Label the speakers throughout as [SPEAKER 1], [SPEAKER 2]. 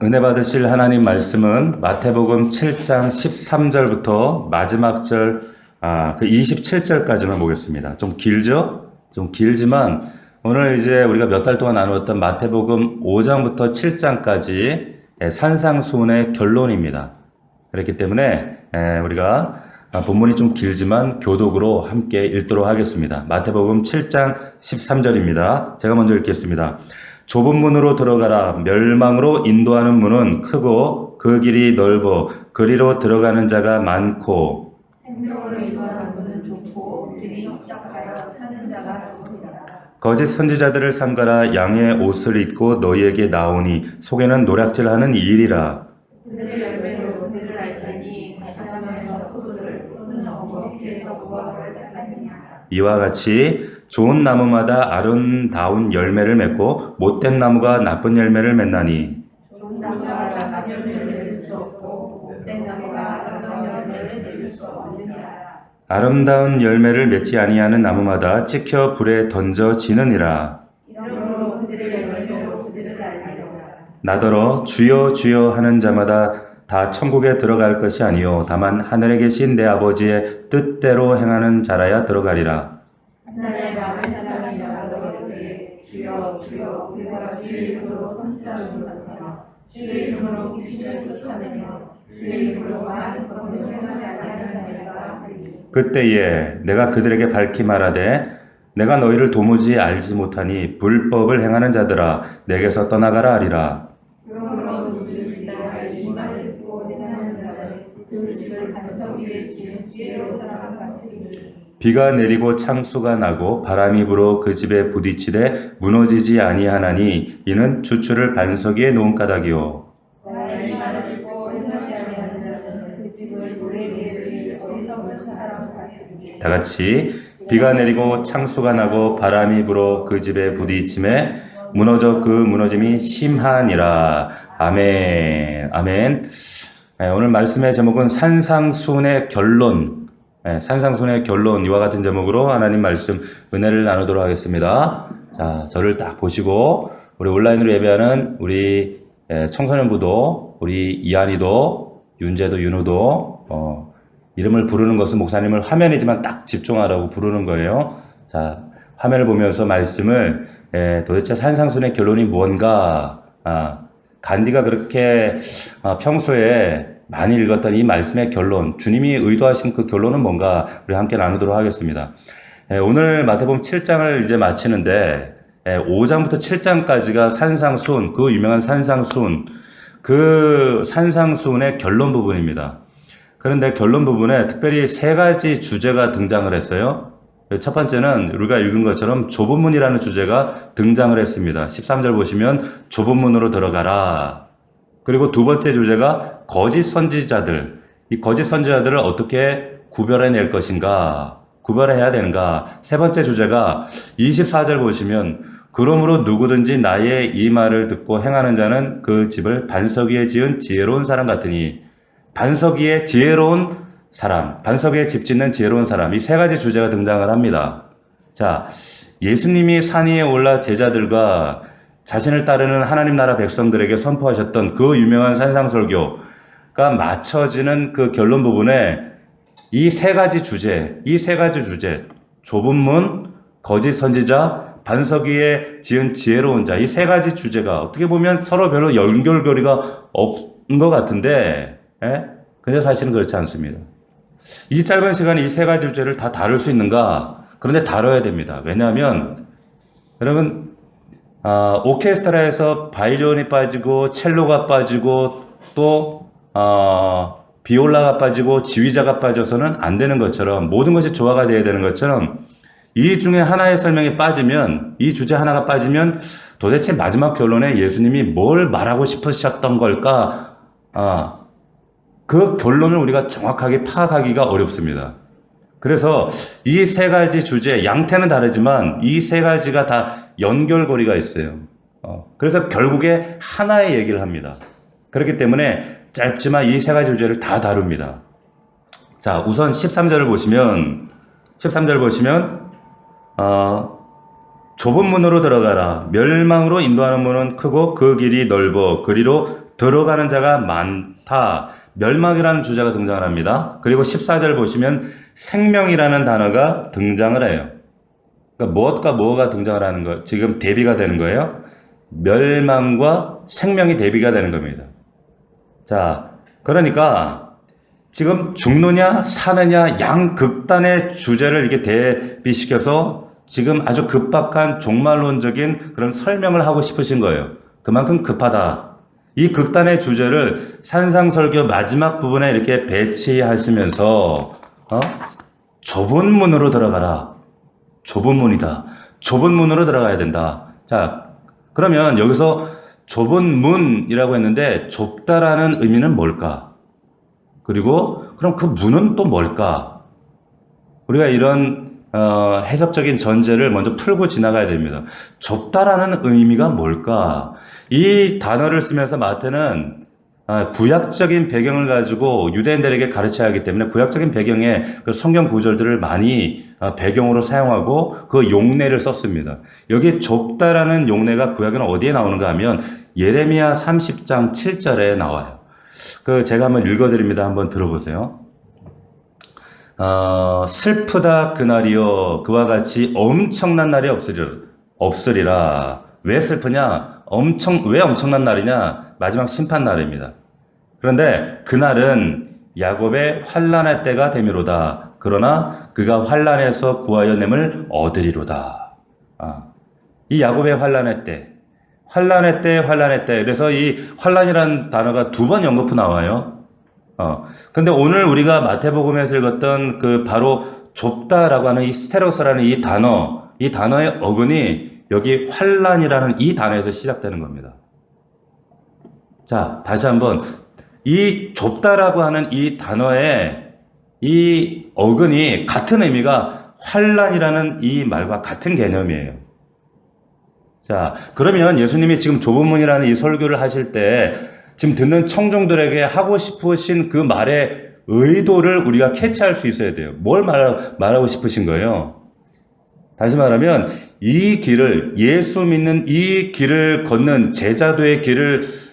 [SPEAKER 1] 은혜 받으실 하나님 말씀은 마태복음 7장 13절부터 마지막 절, 그 27절까지만 보겠습니다. 좀 길죠? 좀 길지만 오늘 이제 우리가 몇 달 동안 나누었던 마태복음 5장부터 7장까지 산상수훈의 결론입니다. 그렇기 때문에 우리가 본문이 좀 길지만 교독으로 함께 읽도록 하겠습니다. 마태복음 7장 13절입니다. 제가 먼저 읽겠습니다. 좁은 문으로 들어가라. 멸망으로 인도하는 문은 크고 그 길이 넓어 그리로 들어가는 자가 많고
[SPEAKER 2] 생명으로 인도하는 문은 좁고 길이 협착하여 사는 자가 적으리라.
[SPEAKER 1] 거짓 선지자들을 삼가라. 양의 옷을 입고 너희에게 나오니 속에는 노략질하는 일이라.
[SPEAKER 2] 그들의 열매로 그들을 알지니 가시나무에서 포도를 또는 어부에서 무화과를 따느냐.
[SPEAKER 1] 이와 같이 좋은 나무마다 아름다운 열매를 맺고 못된 나무가 나쁜 열매를 맺나니
[SPEAKER 2] 좋은 나무가 나쁜 열매를 맺을 수 없고 못된 나무가 아름다운 열매를 맺을 수 없느니라.
[SPEAKER 1] 아름다운 열매를 맺지 아니하는 나무마다 찍혀 불에 던져지느니라.
[SPEAKER 2] 이러므로 그들의 열매로 그들을 알리라.
[SPEAKER 1] 나더러 주여 주여 하는 자마다 다 천국에 들어갈 것이 아니요 다만 하늘에 계신 내 아버지의 뜻대로 행하는 자라야 들어가리라.
[SPEAKER 2] 하늘에 많은 사람이 나가더니 주여 주여 우리가 주의 이름으로 선지자를 부르며 주의 이름으로 귀신을 쫓아내며 주의 이름으로 많은 법을 행하지 아니하느니라 하리니.
[SPEAKER 1] 그때에 내가 그들에게 밝히 말하되 내가 너희를 도무지 알지 못하니 불법을 행하는 자들아 내게서 떠나가라 하리라.
[SPEAKER 2] 그러므로 누구든지 내가 이 말을 듣고 행하는 자는 그 집을 반석 위에 지은 지혜로운 사람 같으니.
[SPEAKER 1] 비가 내리고 창수가 나고 바람이 불어 그 집에 부딪히되 무너지지 아니하나니 이는 주추를 반석 위에 놓은 까닭이요.
[SPEAKER 2] 나의 이 말을 듣고 행하지 아니하는 자는 그 집을 모래 위에 지은 어리석은 사람 같으니.
[SPEAKER 1] 다 같이 비가 내리고 창수가 나고 바람이 불어 그 집에 부딪힘에 무너져 그 무너짐이 심하니라. 아멘. 아멘. 오늘 말씀의 제목은 산상수훈의 결론. 산상수훈의 결론 이와 같은 제목으로 하나님 말씀 은혜를 나누도록 하겠습니다. 자, 저를 딱 보시고 우리 온라인으로 예배하는 우리 청소년부도 우리 이한이도 윤재도 윤우도 이름을 부르는 것은 목사님을 화면이지만 딱 집중하라고 부르는 거예요. 자, 화면을 보면서 말씀을 도대체 산상수훈의 결론이 뭔가 간디가 그렇게 평소에 많이 읽었던 이 말씀의 결론, 주님이 의도하신 그 결론은 뭔가 우리 함께 나누도록 하겠습니다. 오늘 마태복음 7장을 이제 마치는데 5장부터 7장까지가 산상수훈, 그 유명한 산상수훈, 그 산상수훈의 결론 부분입니다. 그런데 결론 부분에 특별히 세 가지 주제가 등장을 했어요. 첫 번째는 우리가 읽은 것처럼 좁은 문이라는 주제가 등장을 했습니다. 13절 보시면 좁은 문으로 들어가라. 그리고 두 번째 주제가 거짓 선지자들. 이 거짓 선지자들을 어떻게 구별해낼 것인가, 구별해야 되는가. 세 번째 주제가 24절 보시면 그러므로 누구든지 나의 이 말을 듣고 행하는 자는 그 집을 반석 위에 지은 지혜로운 사람 같으니. 반석 위에 지혜로운 사람, 반석 위에 집 짓는 지혜로운 사람, 이 세 가지 주제가 등장을 합니다. 자, 예수님이 산 위에 올라 제자들과 자신을 따르는 하나님 나라 백성들에게 선포하셨던 그 유명한 산상설교가 맞춰지는 그 결론 부분에 이 세 가지 주제, 좁은 문, 거짓 선지자, 반석 위에 지은 지혜로운 자, 이 세 가지 주제가 어떻게 보면 서로 별로 연결고리가 없는 것 같은데, 근데 사실은 그렇지 않습니다. 이 짧은 시간에 이 세 가지 주제를 다 다룰 수 있는가? 그런데 다뤄야 됩니다. 왜냐하면 여러분 오케스트라에서 바이올린이 빠지고 첼로가 빠지고 또 비올라가 빠지고 지휘자가 빠져서는 안 되는 것처럼 모든 것이 조화가 되어야 되는 것처럼 이 중에 하나의 설명이 빠지면 이 주제 하나가 빠지면 도대체 마지막 결론에 예수님이 뭘 말하고 싶으셨던 걸까? 그 결론을 우리가 정확하게 파악하기가 어렵습니다. 그래서 이 세 가지 주제, 양태는 다르지만 이 세 가지가 다 연결고리가 있어요. 그래서 결국에 하나의 얘기를 합니다. 그렇기 때문에 짧지만 이 세 가지 주제를 다 다룹니다. 자, 우선 13절을 보시면 좁은 문으로 들어가라. 멸망으로 인도하는 문은 크고 그 길이 넓어 그리로 들어가는 자가 많다. 멸망이라는 주제가 등장을 합니다. 그리고 14절 보시면 생명이라는 단어가 등장을 해요. 그러니까 무엇과 뭐가 등장을 하는 거, 지금 대비가 되는 거예요. 멸망과 생명이 대비가 되는 겁니다. 자, 그러니까 지금 죽느냐 사느냐 양극단의 주제를 이렇게 대비시켜서 지금 아주 급박한 종말론적인 그런 설명을 하고 싶으신 거예요. 그만큼 급하다. 이 극단의 주제를 산상설교 마지막 부분에 이렇게 배치하시면서 좁은 문으로 들어가라. 좁은 문이다. 좁은 문으로 들어가야 된다. 자, 그러면 여기서 좁은 문이라고 했는데 좁다라는 의미는 뭘까? 그리고 그럼 그 문은 또 뭘까? 우리가 이런 해석적인 전제를 먼저 풀고 지나가야 됩니다. 좁다라는 의미가 뭘까? 이 단어를 쓰면서 마태는 구약적인 배경을 가지고 유대인들에게 가르쳐야 하기 때문에 구약적인 배경의 그 성경 구절들을 많이 배경으로 사용하고 그 용례를 썼습니다. 여기 좁다라는 용례가 구약에는 어디에 나오는가 하면 예레미야 30장 7절에 나와요. 그 제가 한번 읽어드립니다. 한번 들어보세요. 슬프다 그날이요 그와 같이 엄청난 날이 없으리라. 왜 슬프냐? 왜 엄청난 날이냐? 마지막 심판 날입니다. 그런데 그날은 야곱의 환난의 때가 되미로다. 그러나 그가 환난에서 구하여 냄을 얻으리로다. 이 야곱의 환난의 때. 그래서 이 환난이라는 단어가 2번 연거푸 나와요. 근데 오늘 우리가 마태복음에서 읽었던 그 바로 좁다라고 하는 이 스테로스라는 이 단어의 어근이 여기 환란이라는 이 단어에서 시작되는 겁니다. 자, 다시 한번 이 좁다라고 하는 이 단어의 이 어근이 같은 의미가 환란이라는 이 말과 같은 개념이에요. 자, 그러면 예수님이 지금 좁은 문이라는 이 설교를 하실 때 지금 듣는 청중들에게 하고 싶으신 그 말의 의도를 우리가 캐치할 수 있어야 돼요. 뭘 말하고 싶으신 거예요? 다시 말하면 이 길을, 예수 믿는 이 길을 걷는 제자도의 길을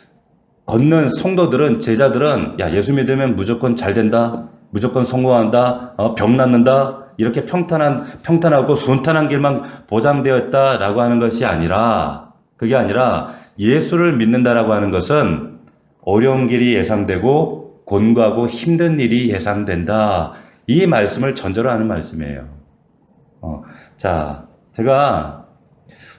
[SPEAKER 1] 걷는 성도들은, 제자들은 야, 예수 믿으면 무조건 잘 된다, 무조건 성공한다, 병 낫는다, 이렇게 평탄하고 순탄한 길만 보장되었다라고 하는 것이 아니라, 그게 아니라 예수를 믿는다라고 하는 것은 어려운 길이 예상되고 곤고하고 힘든 일이 예상된다. 이 말씀을 전제로 하는 말씀이에요. 자, 제가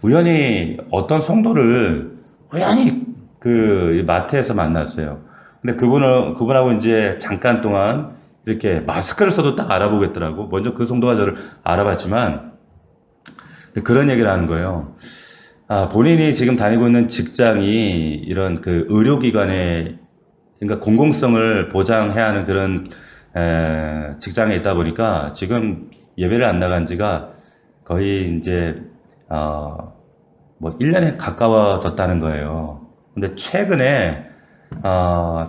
[SPEAKER 1] 우연히 어떤 성도를 우연히 그 마트에서 만났어요. 근데 그분하고 이제 잠깐 동안 이렇게 마스크를 써도 딱 알아보겠더라고. 먼저 그 성도가 저를 알아봤지만 그런 얘기를 하는 거예요. 본인이 지금 다니고 있는 직장이 이런 그 의료기관에, 그러니까 공공성을 보장해야 하는 그런 직장에 있다 보니까 지금 예배를 안 나간 지가 거의 이제, 1년에 가까워졌다는 거예요. 근데 최근에,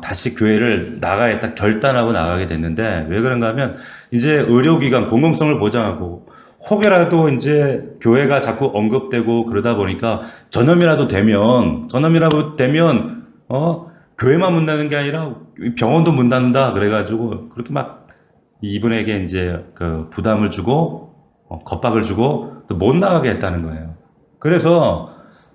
[SPEAKER 1] 다시 교회를 나가겠다 결단하고 나가게 됐는데, 왜 그런가 하면, 이제 의료기관, 공공성을 보장하고, 혹여라도 이제 교회가 자꾸 언급되고 그러다 보니까 전염이라도 되면, 교회만 문 닫는 게 아니라 병원도 문 닫는다. 그래가지고, 그렇게 막 이분에게 이제 그 부담을 주고, 겁박을 주고, 또 못 나가게 했다는 거예요. 그래서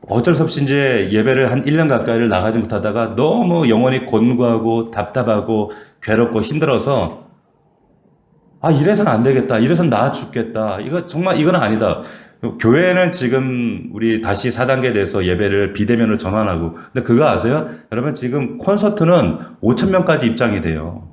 [SPEAKER 1] 어쩔 수 없이 이제 예배를 한 1년 가까이를 나가지 못하다가 너무 영혼이 곤고하고 답답하고 괴롭고 힘들어서 이래서는 안 되겠다. 이래서는 나 죽겠다. 이건 아니다. 교회는 지금 우리 다시 4단계에 대해서 예배를 비대면으로 전환하고. 근데 그거 아세요? 여러분 지금 콘서트는 5,000명까지 입장이 돼요.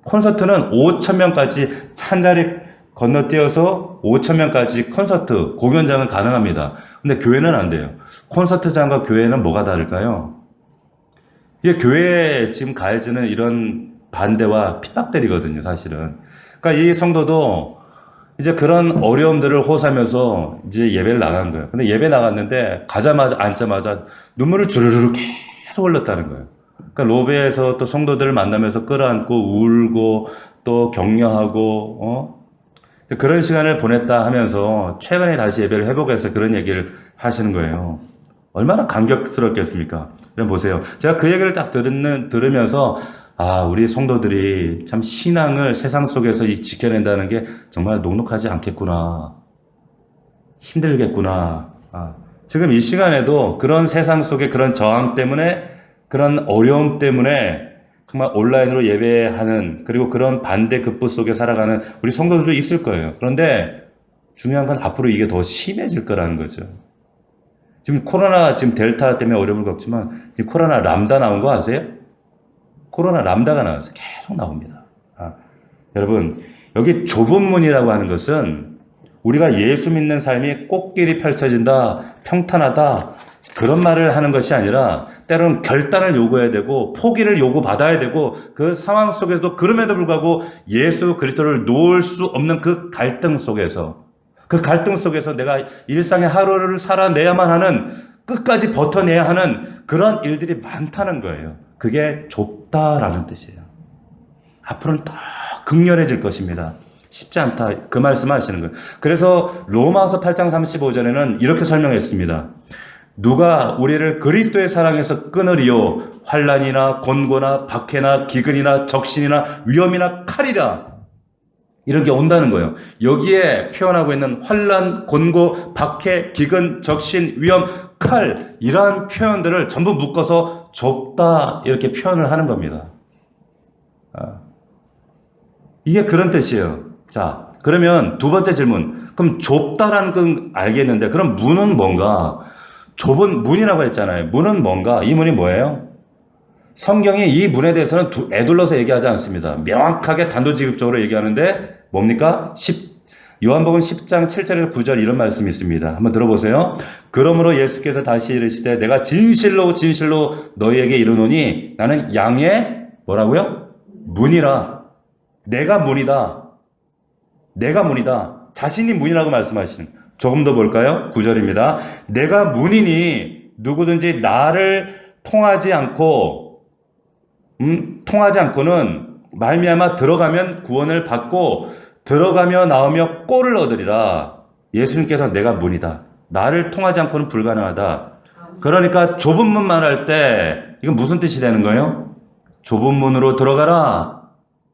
[SPEAKER 1] 콘서트는 5,000명까지 찬자리 건너뛰어서 5,000명까지 콘서트, 공연장은 가능합니다. 근데 교회는 안 돼요. 콘서트장과 교회는 뭐가 다를까요? 이게 교회에 지금 가해지는 이런 반대와 핍박들이거든요, 사실은. 그러니까 이 성도도 이제 그런 어려움들을 호소하면서 이제 예배를 나간 거예요. 근데 예배 나갔는데 앉자마자 눈물을 주르르 계속 흘렸다는 거예요. 그러니까 로베에서 또 성도들을 만나면서 끌어안고 울고 또 격려하고, 그런 시간을 보냈다 하면서 최근에 다시 예배를 회복해서 그런 얘기를 하시는 거예요. 얼마나 감격스럽겠습니까? 그럼 보세요. 제가 그 얘기를 딱 들으면서 아, 우리 성도들이 참 신앙을 세상 속에서 지켜낸다는 게 정말 녹록하지 않겠구나. 힘들겠구나. 아, 지금 이 시간에도 그런 세상 속에 그런 저항 때문에 그런 어려움 때문에 정말 온라인으로 예배하는 그리고 그런 반대 급부 속에 살아가는 우리 성도들도 있을 거예요. 그런데 중요한 건 앞으로 이게 더 심해질 거라는 거죠. 지금 코로나 지금 델타 때문에 어려움을 겪지만 지금 코로나 람다 나온 거 아세요? 코로나 람다가 나와서 계속 나옵니다. 아, 여러분 여기 좁은 문이라고 하는 것은 우리가 예수 믿는 삶이 꽃길이 펼쳐진다, 평탄하다 그런 말을 하는 것이 아니라 때로는 결단을 요구해야 되고 포기를 요구받아야 되고 그 상황 속에서도 그럼에도 불구하고 예수 그리스도를 놓을 수 없는 그 갈등 속에서 내가 일상의 하루를 살아내야만 하는 끝까지 버텨내야 하는 그런 일들이 많다는 거예요. 그게 좁다라는 뜻이에요. 앞으로는 더 극렬해질 것입니다. 쉽지 않다. 그 말씀하시는 거예요. 그래서 로마서 8장 35절에는 이렇게 설명했습니다. 누가 우리를 그리스도의 사랑에서 끊으리요 환난이나 곤고나 박해나 기근이나 적신이나 위험이나 칼이라 이런 게 온다는 거예요. 여기에 표현하고 있는 환난, 곤고, 박해, 기근, 적신, 위험, 칼 이러한 표현들을 전부 묶어서 좁다 이렇게 표현을 하는 겁니다. 이게 그런 뜻이에요. 자, 그러면 두 번째 질문. 그럼 좁다라는 건 알겠는데 그럼 문은 뭔가? 좁은 문이라고 했잖아요. 문은 뭔가? 이 문이 뭐예요? 성경이 이 문에 대해서는 애둘러서 얘기하지 않습니다. 명확하게 단도직입적으로 얘기하는데 뭡니까? 요한복음 10장 7절에서 9절 이런 말씀이 있습니다. 한번 들어보세요. 그러므로 예수께서 다시 이르시되 내가 진실로 진실로 너희에게 이르노니 나는 양의 뭐라고요? 문이라. 내가 문이다. 내가 문이다. 자신이 문이라고 말씀하시는 거예요. 조금 더 볼까요? 9절입니다. 내가 문이니 누구든지 나를 통하지 않고는 말미암아 들어가면 구원을 받고 들어가며 나오며 꼴을 얻으리라. 예수님께서 내가 문이다. 나를 통하지 않고는 불가능하다. 그러니까 좁은 문 말할 때 이건 무슨 뜻이 되는 거예요? 좁은 문으로 들어가라.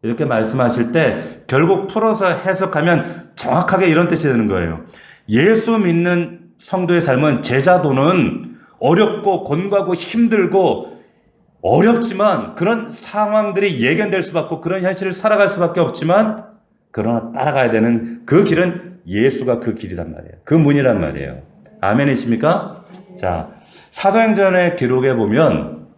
[SPEAKER 1] 이렇게 말씀하실 때 결국 풀어서 해석하면 정확하게 이런 뜻이 되는 거예요. 예수 믿는 성도의 삶은 제자도는 어렵고 곤고하고 힘들고 어렵지만 그런 상황들이 예견될 수밖에 없고 그런 현실을 살아갈 수밖에 없지만 그러나 따라가야 되는 그 길은 예수가 그 길이란 말이에요. 그 문이란 말이에요. 아멘이십니까? 자, 사도행전의 기록에 보면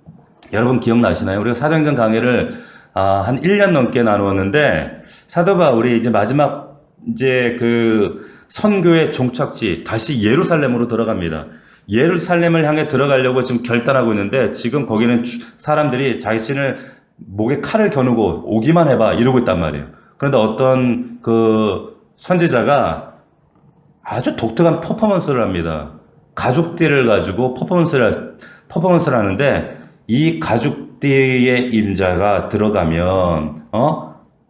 [SPEAKER 1] 여러분 기억나시나요? 우리가 사도행전 강의를 한 1년 넘게 나누었는데 사도 바울이 이제 마지막 그 선교의 종착지 다시 예루살렘으로 들어갑니다. 예루살렘을 향해 들어가려고 지금 결단하고 있는데 지금 거기는 사람들이 자신을 목에 칼을 겨누고 오기만 해봐 이러고 있단 말이에요. 그런데 어떤 그 선지자가 아주 독특한 퍼포먼스를 합니다. 가죽띠를 가지고 퍼포먼스를 하는데 이 가죽띠의 임자가 들어가면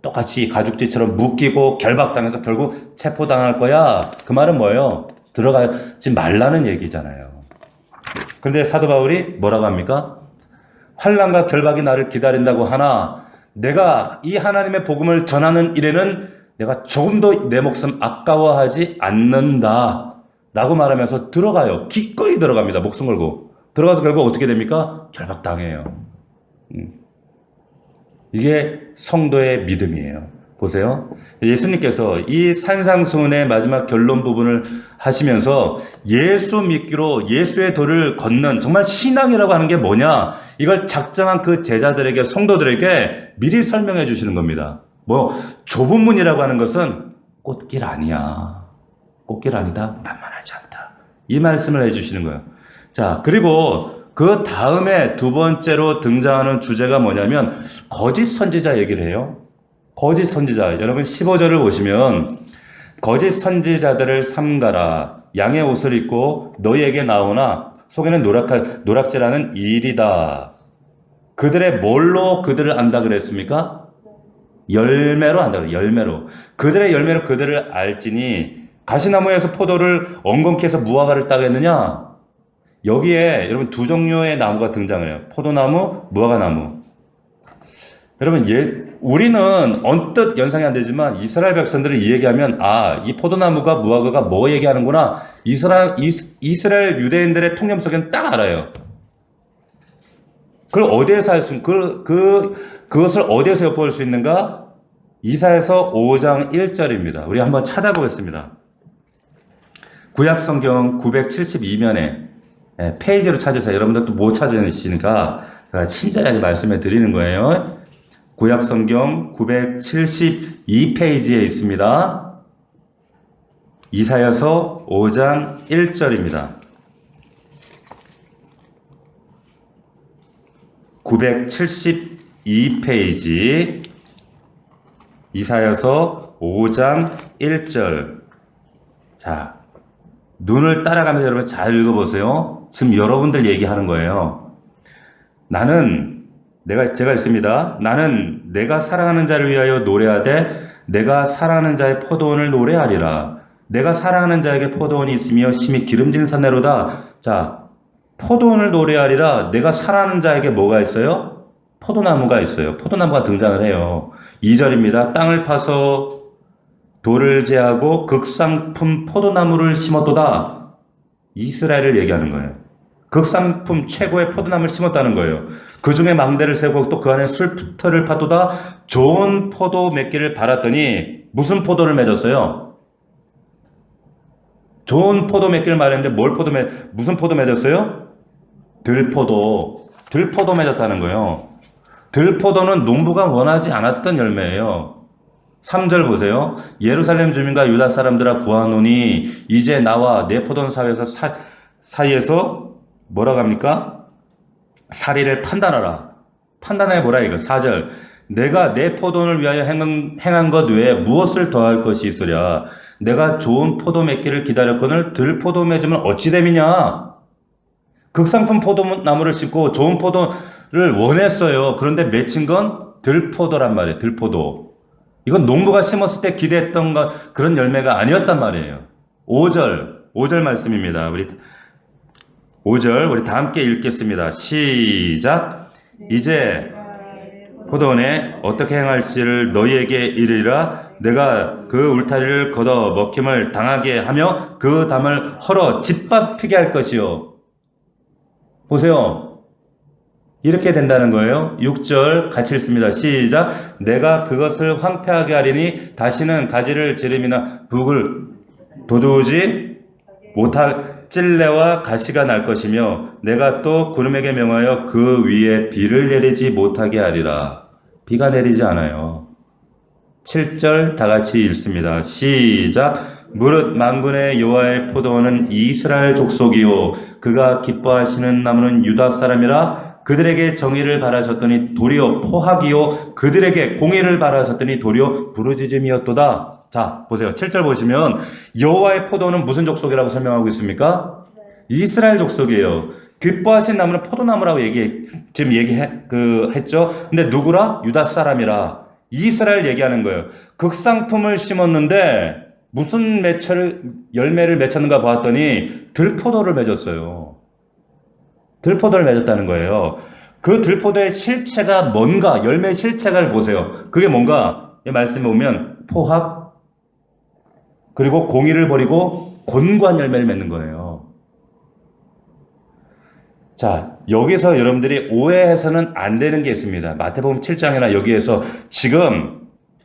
[SPEAKER 1] 똑같이 가죽띠처럼 묶이고 결박당해서 결국 체포당할 거야. 그 말은 뭐예요? 들어가지 말라는 얘기잖아요. 그런데 사도 바울이 뭐라고 합니까? 환난과 결박이 나를 기다린다고 하나 내가 이 하나님의 복음을 전하는 일에는 내가 조금도 내 목숨 아까워하지 않는다 라고 말하면서 들어가요. 기꺼이 들어갑니다. 목숨 걸고. 들어가서 결국 어떻게 됩니까? 결박당해요. 이게 성도의 믿음이에요. 보세요. 예수님께서 이 산상수훈의 마지막 결론 부분을 하시면서 예수 믿기로 예수의 도를 걷는 정말 신앙이라고 하는 게 뭐냐? 이걸 작정한 그 제자들에게 성도들에게 미리 설명해 주시는 겁니다. 좁은 문이라고 하는 것은 꽃길 아니야. 꽃길 아니다. 만만하지 않다. 이 말씀을 해 주시는 거예요. 자, 그리고 그 다음에 두 번째로 등장하는 주제가 뭐냐면 거짓 선지자 얘기를 해요. 거짓 선지자. 여러분 15절을 보시면 거짓 선지자들을 삼가라. 양의 옷을 입고 너희에게 나오나 속에는 노략질하는 일이다. 그들의 뭘로 그들을 안다 그랬습니까? 열매로 안다 그래요. 열매로. 그들의 열매로 그들을 알지니 가시나무에서 포도를 엉겅퀴 해서 무화과를 따겠느냐? 여기에 여러분 두 종류의 나무가 등장을 해요. 포도나무, 무화과나무. 여러분, 우리는 언뜻 연상이 안 되지만 이스라엘 백성들을 이 얘기하면, 아, 이 포도나무가 무화과가 뭐 얘기하는구나. 이스라엘 유대인들의 통념 속에는 딱 알아요. 그걸 어디에서 그것을 어디에서 엿볼 수 있는가? 이사야서 5장 1절입니다. 우리 한번 찾아보겠습니다. 구약 성경 972면에 페이지로 찾으세요. 여러분들도 못 찾으시니까 제가 친절하게 말씀해 드리는 거예요. 구약 성경 972페이지에 있습니다. 이사야서 5장 1절입니다. 972페이지 이사야서 5장 1절. 자, 눈을 따라가면서 여러분 잘 읽어보세요. 지금 여러분들 얘기하는 거예요. 제가 있습니다. 나는 내가 사랑하는 자를 위하여 노래하되 내가 사랑하는 자의 포도원을 노래하리라. 내가 사랑하는 자에게 포도원이 있으며 심히 기름진 산내로다. 자, 포도원을 노래하리라. 내가 사랑하는 자에게 뭐가 있어요? 포도나무가 있어요. 포도나무가 등장을 해요. 2절입니다. 땅을 파서 돌을 제하고 극상품 포도나무를 심었도다. 이스라엘을 얘기하는 거예요. 극상품 최고의 포도나무를 심었다는 거예요. 그 중에 망대를 세우고 또 그 안에 술터를 파도다. 좋은 포도 맺기를 바랐더니 무슨 포도를 맺었어요? 좋은 포도 맺기를 말했는데 무슨 포도 맺었어요? 들포도 맺었다는 거예요. 들포도는 농부가 원하지 않았던 열매예요. 3절 보세요. 예루살렘 주민과 유다 사람들아 구하노니 이제 나와 내 포도원 사이에서 뭐라고 합니까? 사리를 판단하라. 판단해 보라 이거. 4절. 내가 내 포도원을 위하여 행한 것 외에 무엇을 더할 것이 있으랴. 내가 좋은 포도 맺기를 기다렸거늘 들포도 맺으면 어찌 됨이냐. 극상품 포도나무를 심고 좋은 포도를 원했어요. 그런데 맺힌 건 들포도란 말이에요. 들포도. 이건 농부가 심었을 때 기대했던 그런 열매가 아니었단 말이에요. 5절 말씀입니다. 5절 우리 다 함께 읽겠습니다. 시작. 이제 포도원에 어떻게 행할지를 너희에게 이르리라. 내가 그 울타리를 걷어 먹힘을 당하게 하며 그 담을 헐어 짓밟히게 할 것이요. 보세요. 이렇게 된다는 거예요. 6절 같이 읽습니다. 시작. 내가 그것을 황폐하게 하리니 다시는 가지를 지름이나 북을 도두지 못할 찔레와 가시가 날 것이며 내가 또 구름에게 명하여 그 위에 비를 내리지 못하게 하리라. 비가 내리지 않아요. 7절 다 같이 읽습니다. 시작. 무릇 만군의 여호와의 포도원은 이스라엘 족속이요 그가 기뻐하시는 나무는 유다 사람이라. 그들에게 정의를 바라셨더니 도리어 포악이요 그들에게 공의를 바라셨더니 도리어 부르짖음이었도다. 자 보세요. 7절 보시면 여호와의 포도원은 무슨 족속이라고 설명하고 있습니까? 이스라엘 족속이에요. 기뻐하신 나무는 포도나무라고 지금 했죠. 근데 누구라? 유다 사람이라. 이스라엘 얘기하는 거예요. 극상품을 심었는데 무슨 열매를 맺혔는가 봤더니 들포도를 맺었어요. 들포도를 맺었다는 거예요. 그 들포도의 실체가 뭔가, 열매의 실체를 보세요. 그게 뭔가, 이 말씀에 보면 포악, 그리고 공의를 버리고 곤고한 열매를 맺는 거예요. 자, 여기서 여러분들이 오해해서는 안 되는 게 있습니다. 마태복음 7장이나 여기에서 지금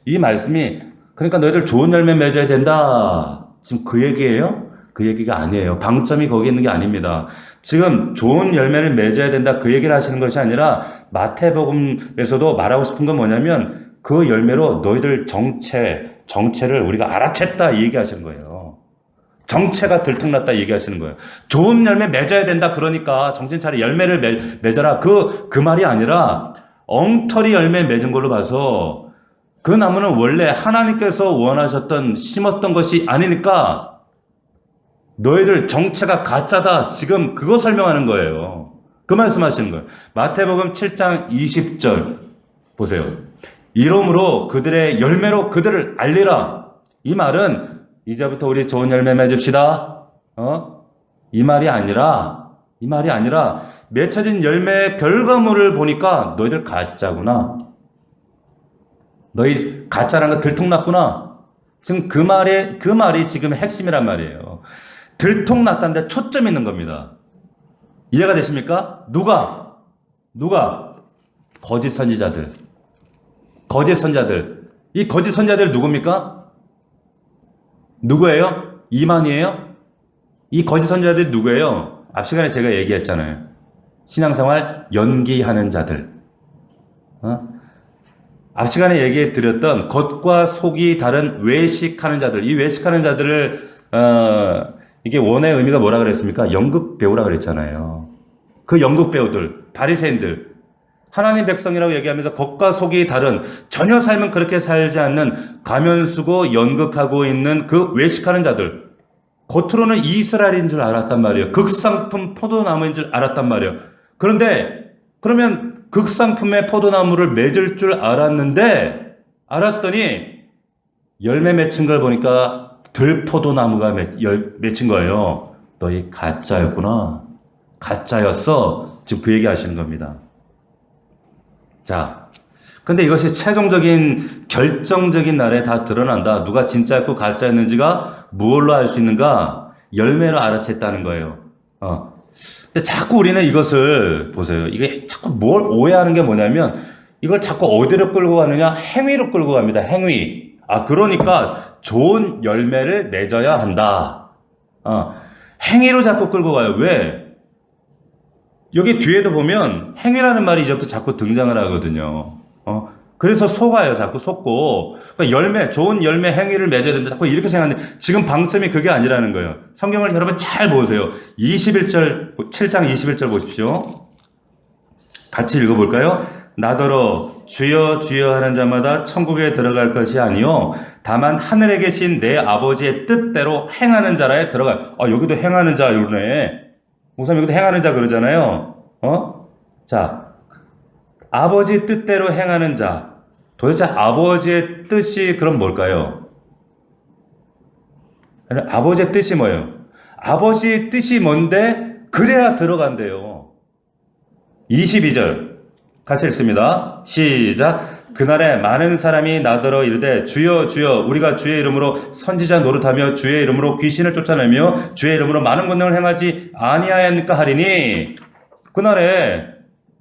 [SPEAKER 1] 이 말씀이 그러니까 너희들 좋은 열매 맺어야 된다. 지금 그 얘기예요? 그 얘기가 아니에요. 방점이 거기 있는 게 아닙니다. 지금 좋은 열매를 맺어야 된다 그 얘기를 하시는 것이 아니라 마태복음에서도 말하고 싶은 건 뭐냐면 그 열매로 너희들 정체를 우리가 알아챘다 이 얘기하시는 거예요. 정체가 들통났다 얘기하시는 거예요. 좋은 열매 맺어야 된다 그러니까 정신 차려 열매를 맺어라 그 말이 아니라 엉터리 열매 맺은 걸로 봐서 그 나무는 원래 하나님께서 원하셨던 심었던 것이 아니니까 너희들 정체가 가짜다. 지금 그거 설명하는 거예요. 그 말씀하시는 거예요. 마태복음 7장 20절 보세요. 이러므로 그들의 열매로 그들을 알리라. 이 말은 이제부터 우리 좋은 열매 맺읍시다. 이 말이 아니라 이 말이 아니라 맺혀진 열매의 결과물을 보니까 너희들 가짜구나. 너희 가짜라는 거 들통났구나. 지금 그 말이 지금 핵심이란 말이에요. 들통났다는데 초점 있는 겁니다. 이해가 되십니까? 누가? 거짓 선지자들. 거짓 선자들. 이 거짓 선자들 누굽니까? 누구예요? 이만희예요? 이 거짓 선자들이 누구예요? 앞 시간에 제가 얘기했잖아요. 신앙생활 연기하는 자들. 앞 시간에 얘기해 드렸던 겉과 속이 다른 외식하는 자들. 이 외식하는 자들을 이게 원어의 의미가 뭐라 그랬습니까? 연극 배우라 그랬잖아요. 그 연극 배우들, 바리새인들, 하나님 백성이라고 얘기하면서 겉과 속이 다른, 전혀 삶은 그렇게 살지 않는 가면 쓰고 연극하고 있는 그 외식하는 자들. 겉으로는 이스라엘인 줄 알았단 말이에요. 극상품 포도나무인 줄 알았단 말이에요. 그런데 그러면 극상품의 포도나무를 맺을 줄 알았는데 알았더니 열매 맺힌 걸 보니까 들포도나무가 맺힌 거예요. 너희 가짜였구나. 가짜였어. 지금 그 얘기 하시는 겁니다. 자, 근데 이것이 최종적인 결정적인 날에 다 드러난다. 누가 진짜였고 가짜였는지가 무엇로 알 수 있는가? 열매로 알아챘다는 거예요. 근데 자꾸 우리는 이것을 보세요. 이게 자꾸 뭘 오해하는 게 뭐냐면 이걸 자꾸 어디로 끌고 가느냐? 행위로 끌고 갑니다. 행위. 그러니까 좋은 열매를 맺어야 한다. 행위로 자꾸 끌고 가요. 왜? 여기 뒤에도 보면 행위라는 말이 이제부터 자꾸 등장을 하거든요. 그래서 속아요. 자꾸 속고. 그러니까 좋은 열매 행위를 맺어야 된다. 자꾸 이렇게 생각하는데 지금 방점이 그게 아니라는 거예요. 성경을 여러분 잘 보세요. 7장 21절 보십시오. 같이 읽어볼까요? 나더러 주여 주여 하는 자마다 천국에 들어갈 것이 아니요 다만 하늘에 계신 내 아버지의 뜻대로 행하는 자라에 들어갈. 여기도 행하는 자 이러네. 목사님 여기도 행하는 자 그러잖아요. 자, 아버지 뜻대로 행하는 자. 도대체 아버지의 뜻이 그럼 뭘까요? 아버지의 뜻이 뭐예요? 아버지의 뜻이 뭔데 그래야 들어간대요. 22절 같이 읽습니다. 시작. 그날에 많은 사람이 나더러 이르되 주여 주여 우리가 주의 이름으로 선지자 노릇하며 주의 이름으로 귀신을 쫓아내며 주의 이름으로 많은 권능을 행하지 아니하였느까 하리니. 그날에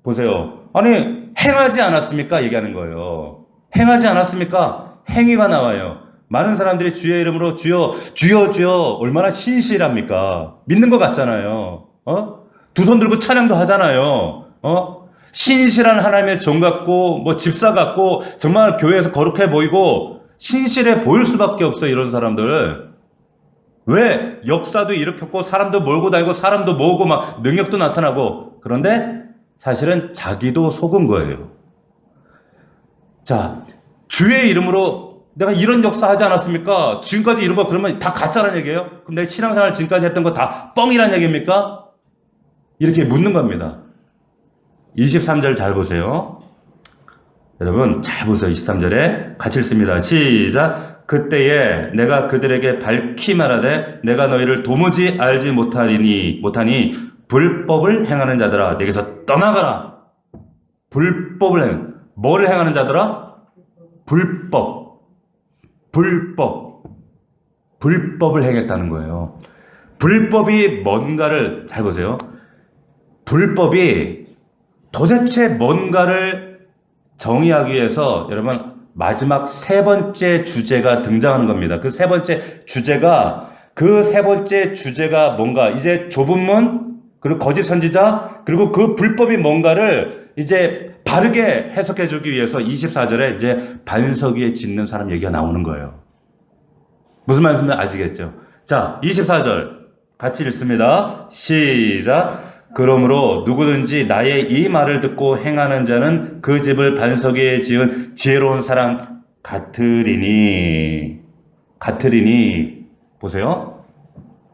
[SPEAKER 1] 보세요. 아니 행하지 않았습니까? 얘기하는 거예요. 행하지 않았습니까? 행위가 나와요. 많은 사람들이 주의 이름으로 주여 주여 주여 얼마나 신실합니까? 믿는 것 같잖아요. 두 손 들고 찬양도 하잖아요. 신실한 하나님의 종 같고 집사 같고 정말 교회에서 거룩해 보이고 신실해 보일 수밖에 없어요. 이런 사람들. 왜? 역사도 일으켰고 사람도 몰고 다니고 사람도 모으고 막 능력도 나타나고. 그런데 사실은 자기도 속은 거예요. 자, 주의 이름으로 내가 이런 역사 하지 않았습니까? 지금까지 이런 거 그러면 다 가짜라는 얘기예요? 그럼 내 신앙생활 지금까지 했던 거 다 뻥이라는 얘기입니까? 이렇게 묻는 겁니다. 23절 잘 보세요. 여러분 잘 보세요. 23절에 같이 읽습니다. 시작. 그때에 내가 그들에게 밝히 말하되 내가 너희를 도무지 알지 못하니 불법을 행하는 자들아 내게서 떠나가라. 뭐를 행하는 자들아? 불법을 행했다는 거예요. 불법이 뭔가를 잘 보세요. 불법이 도대체 뭔가를 정의하기 위해서 여러분 마지막 세 번째 주제가 등장하는 겁니다. 그 세 번째 주제가 뭔가 이제 좁은 문 그리고 거짓 선지자 그리고 그 불법이 뭔가를 이제 바르게 해석해 주기 위해서 24절에 이제 반석 위에 짓는 사람 얘기가 나오는 거예요. 무슨 말씀인지 아시겠죠? 자, 24절 같이 읽습니다. 시작. 그러므로 누구든지 나의 이 말을 듣고 행하는 자는 그 집을 반석 위에 지은 지혜로운 사람 같으리니. 보세요.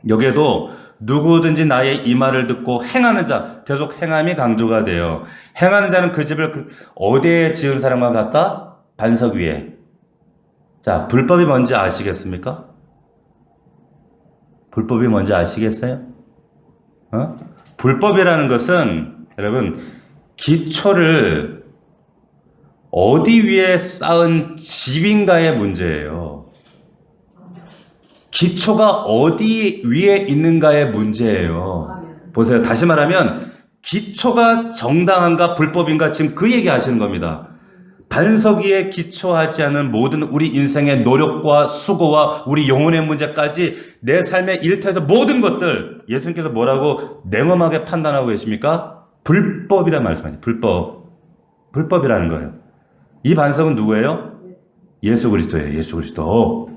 [SPEAKER 1] 여기에도 누구든지 나의 이 말을 듣고 행하는 자, 계속 행함이 강조가 돼요. 행하는 자는 그 집을 어디에 지은 사람과 같다? 반석 위에. 자, 불법이 뭔지 아시겠습니까? 불법이 뭔지 아시겠어요? 불법이라는 것은 여러분 기초를 어디 위에 쌓은 집인가의 문제예요. 기초가 어디 위에 있는가의 문제예요. 보세요. 다시 말하면 기초가 정당한가 불법인가 지금 그 얘기 하시는 겁니다. 반석 위에 기초하지 않은 모든 우리 인생의 노력과 수고와 우리 영혼의 문제까지 내 삶의 일터에서 모든 것들 예수님께서 뭐라고 냉엄하게 판단하고 계십니까? 불법이란 말씀하세요. 불법이라는 거예요. 이 반석은 누구예요? 예수 그리스도예요. 예수 그리스도.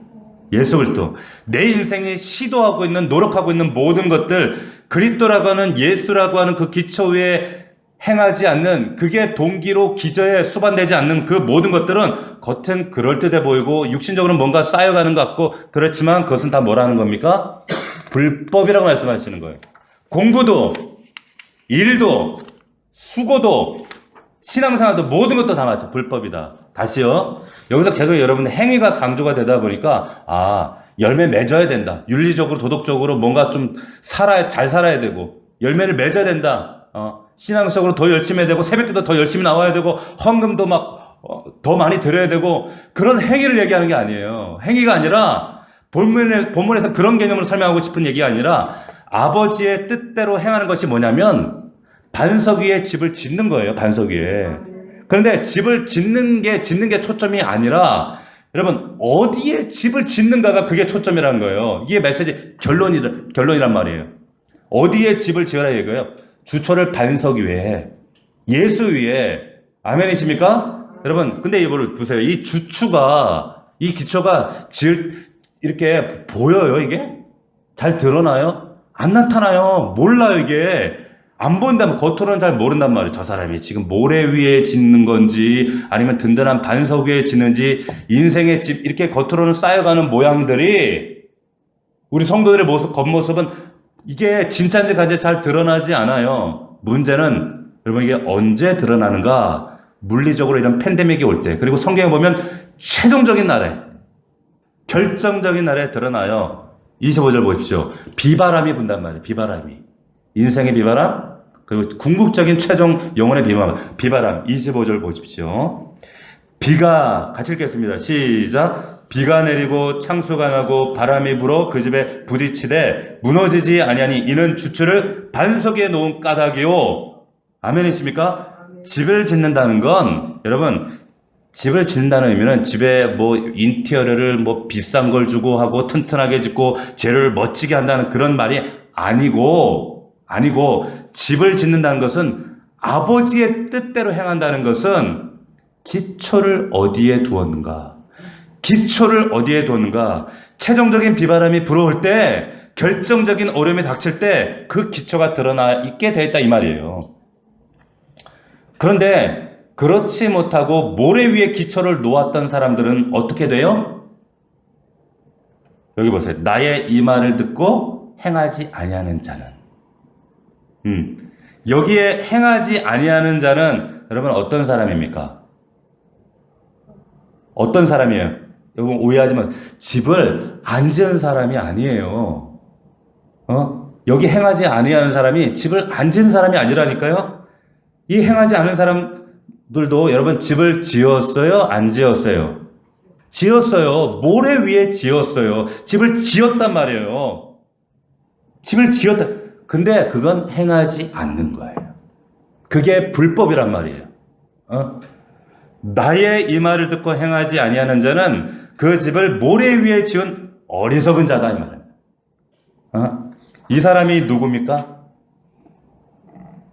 [SPEAKER 1] 예수 그리스도. 내 인생이 시도하고 있는 노력하고 있는 모든 것들 그리스도라고 하는 예수라고 하는 그 기초 위에 행하지 않는 그게 동기로 기저에 수반되지 않는 그 모든 것들은 겉은 그럴듯해 보이고 육신적으로는 뭔가 쌓여가는 것 같고 그렇지만 그것은 다 뭐라는 겁니까? 불법이라고 말씀하시는 거예요. 공부도 일도 수고도 신앙생활도 모든 것도 다 맞죠. 불법이다. 다시요. 여기서 계속 여러분 행위가 강조가 되다 보니까 열매 맺어야 된다. 윤리적으로 도덕적으로 뭔가 좀 잘 살아야 되고 열매를 맺어야 된다. 신앙적으로 더 열심히 해야 되고 새벽기도 더 열심히 나와야 되고 헌금도 막 더 많이 드려야 되고 그런 행위를 얘기하는 게 아니에요. 행위가 아니라 본문에서 그런 개념을 설명하고 싶은 얘기가 아니라 아버지의 뜻대로 행하는 것이 뭐냐면 반석 위에 집을 짓는 거예요. 반석 위에. 그런데 집을 짓는 게 초점이 아니라 여러분 어디에 집을 짓는가가 그게 초점이라는 거예요. 이게 메시지 결론이란 말이에요. 어디에 집을 지으라 이거예요. 주초를 반석 위에 예수 위에 아멘이십니까? 여러분 근데 이거를 보세요. 이 주추가 이 기초가 이렇게 보여요. 이게 잘 드러나요? 안 나타나요. 몰라요. 이게 안 보인다면 겉으로는 잘 모른단 말이에요. 저 사람이 지금 모래 위에 짓는 건지 아니면 든든한 반석 위에 짓는지 인생의 집 이렇게 겉으로는 쌓여가는 모양들이 우리 성도들의 겉모습은 이게 진짜인지 가지 잘 드러나지 않아요. 문제는 여러분 이게 언제 드러나는가? 물리적으로 이런 팬데믹이 올 때 그리고 성경에 보면 최종적인 날에 결정적인 날에 드러나요. 25절 보십시오. 비바람이 분단 말이에요. 비바람이. 인생의 비바람 그리고 궁극적인 최종 영혼의 비바람 25절 보십시오. 비가 같이 읽겠습니다. 시작. 비가 내리고 창수가 나고 바람이 불어 그 집에 부딪히되 무너지지 아니하니 이는 주추를 반석 위에 놓은 까닭이요. 아멘이십니까? 집을 짓는다는 건 여러분 집을 짓는다는 의미는 집에 뭐 인테리어를 뭐 비싼 걸 주고 하고 튼튼하게 짓고 재료를 멋지게 한다는 그런 말이 아니고 집을 짓는다는 것은 아버지의 뜻대로 행한다는 것은 기초를 어디에 두었는가? 기초를 어디에 두었는가? 최종적인 비바람이 불어올 때 결정적인 어려움이 닥칠 때 그 기초가 드러나 있게 되어 있다 이 말이에요. 그런데 그렇지 못하고 모래 위에 기초를 놓았던 사람들은 어떻게 돼요? 여기 보세요. 나의 이 말을 듣고 행하지 아니하는 자는 여기에 행하지 아니하는 자는 여러분 어떤 사람입니까? 어떤 사람이에요? 여러분 오해하지 마세요. 집을 안 지은 사람이 아니에요. 여기 행하지 아니하는 사람이 집을 안 지은 사람이 아니라니까요. 이 행하지 않은 사람들도 여러분 집을 지었어요? 안 지었어요? 지었어요. 모래 위에 지었어요. 집을 지었단 말이에요. 집을 지었다. 근데 그건 행하지 않는 거예요. 그게 불법이란 말이에요. 나의 이 말을 듣고 행하지 아니하는 자는 그 집을 모래 위에 지은 어리석은 자다 이 말이에요. 이 사람이 누굽니까?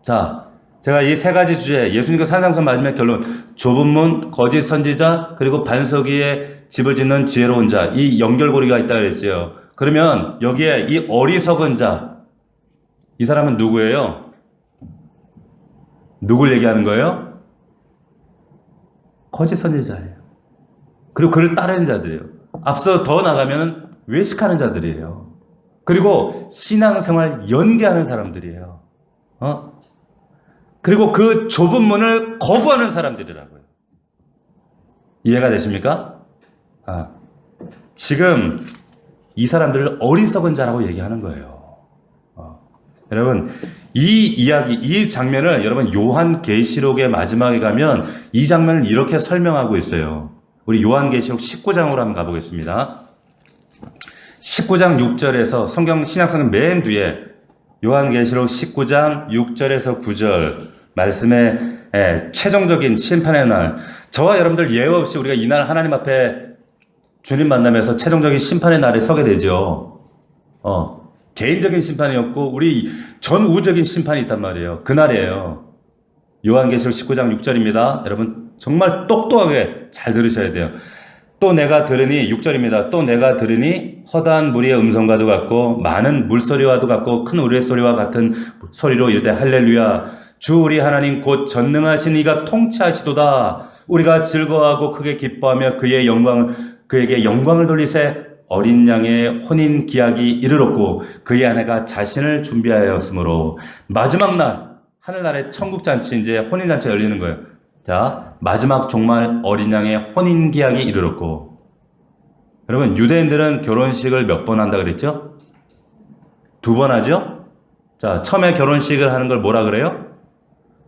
[SPEAKER 1] 자, 제가 이 세 가지 주제 예수님께서 산상선 마지막 결론 좁은 문, 거짓 선지자 그리고 반석 위에 집을 짓는 지혜로운 자 이 연결고리가 있다 그랬지요. 그러면 여기에 이 어리석은 자 이 사람은 누구예요? 누굴 얘기하는 거예요? 거짓 선지자예요. 그리고 그를 따르는 자들이에요. 앞서 더 나가면 외식하는 자들이에요. 그리고 신앙생활 연계하는 사람들이에요. 그리고 그 좁은 문을 거부하는 사람들이라고요. 이해가 되십니까? 지금 이 사람들을 어리석은 자라고 얘기하는 거예요. 여러분, 이 이야기, 이 장면을 여러분 요한계시록의 마지막에 가면 이 장면을 이렇게 설명하고 있어요. 우리 요한계시록 19장으로 한번 가보겠습니다. 19장 6절에서 성경 신약성경 맨 뒤에 요한계시록 19장 6절에서 9절 말씀에 최종적인 심판의 날, 저와 여러분들 예외 없이 우리가 이날 하나님 앞에 주님 만나면서 최종적인 심판의 날에 서게 되죠. 개인적인 심판이었고 우리 전 우주적인 심판이 있단 말이에요. 그날이에요. 요한계시록 19장 6절입니다. 여러분 정말 똑똑하게 잘 들으셔야 돼요. 또 내가 들으니 6절입니다. 또 내가 들으니 허다한 무리의 음성과도 같고 많은 물소리와도 같고 큰 우레소리와 같은 소리로 이르되 할렐루야 주 우리 하나님 곧 전능하신 이가 통치하시도다. 우리가 즐거워하고 크게 기뻐하며 그에게 영광을 돌리세. 어린 양의 혼인 기약이 이르렀고 그의 아내가 자신을 준비하였으므로 마지막 날 하늘나라의 천국잔치 이제 혼인잔치가 열리는 거예요. 자, 마지막 종말 어린 양의 혼인 기약이 이르렀고, 여러분 유대인들은 결혼식을 몇 번 한다 그랬죠? 2번 하죠? 자, 처음에 결혼식을 하는 걸 뭐라 그래요?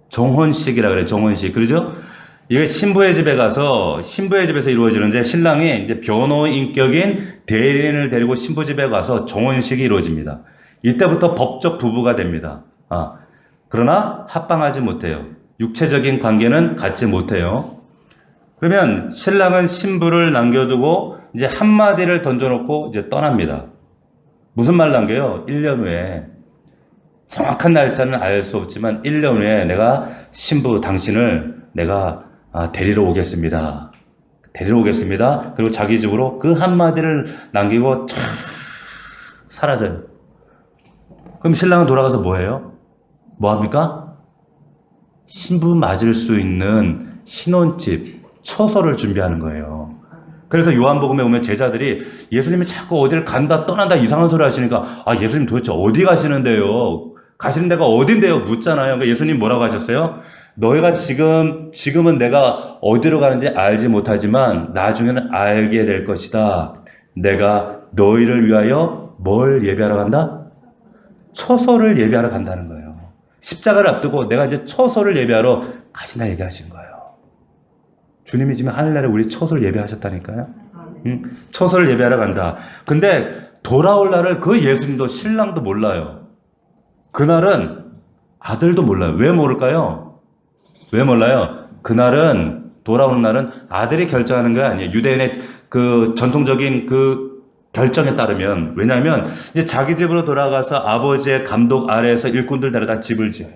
[SPEAKER 1] 정혼식이라 그래요. 정혼식. 그러죠? 이게 신부의 집에 가서 신부의 집에서 이루어지는데 신랑이 이제 변호인격인 대리인을 데리고 신부 집에 가서 정혼식이 이루어집니다. 이때부터 법적 부부가 됩니다. 그러나 합방하지 못해요. 육체적인 관계는 갖지 못해요. 그러면 신랑은 신부를 남겨두고 이제 한마디를 던져놓고 이제 떠납니다. 무슨 말 남겨요? 1년 후에. 정확한 날짜는 알 수 없지만 1년 후에 내가 신부 당신을 내가 데리러 오겠습니다. 데리러 오겠습니다. 그리고 자기 집으로 그 한마디를 남기고 촥 사라져요. 그럼 신랑은 돌아가서 뭐 해요? 뭐 합니까? 신부 맞을 수 있는 신혼집, 처소를 준비하는 거예요. 그래서 요한복음에 보면 제자들이 예수님이 자꾸 어디를 간다 떠난다 이상한 소리 하시니까 예수님 도대체 어디 가시는데요? 가시는 데가 어딘데요? 묻잖아요. 그러니까 예수님 뭐라고 하셨어요? 너희가 지금은 내가 어디로 가는지 알지 못하지만 나중에는 알게 될 것이다. 내가 너희를 위하여 뭘 예배하러 간다? 처소를 예배하러 간다는 거예요. 십자가를 앞두고 내가 이제 처소를 예배하러 가신다 얘기하신 거예요. 주님이 지금 하늘나라에 우리 처소를 예배하셨다니까요. 처소를 예배하러 간다. 근데 돌아올 날을 그 예수님도 신랑도 몰라요. 그날은 아들도 몰라요. 왜 모를까요? 왜 몰라요? 그날은 돌아오는 날은 아들이 결정하는 게 아니에요. 유대인의 그 전통적인 그 결정에 따르면, 왜냐하면 이제 자기 집으로 돌아가서 아버지의 감독 아래에서 일꾼들 데려다 집을 지어요.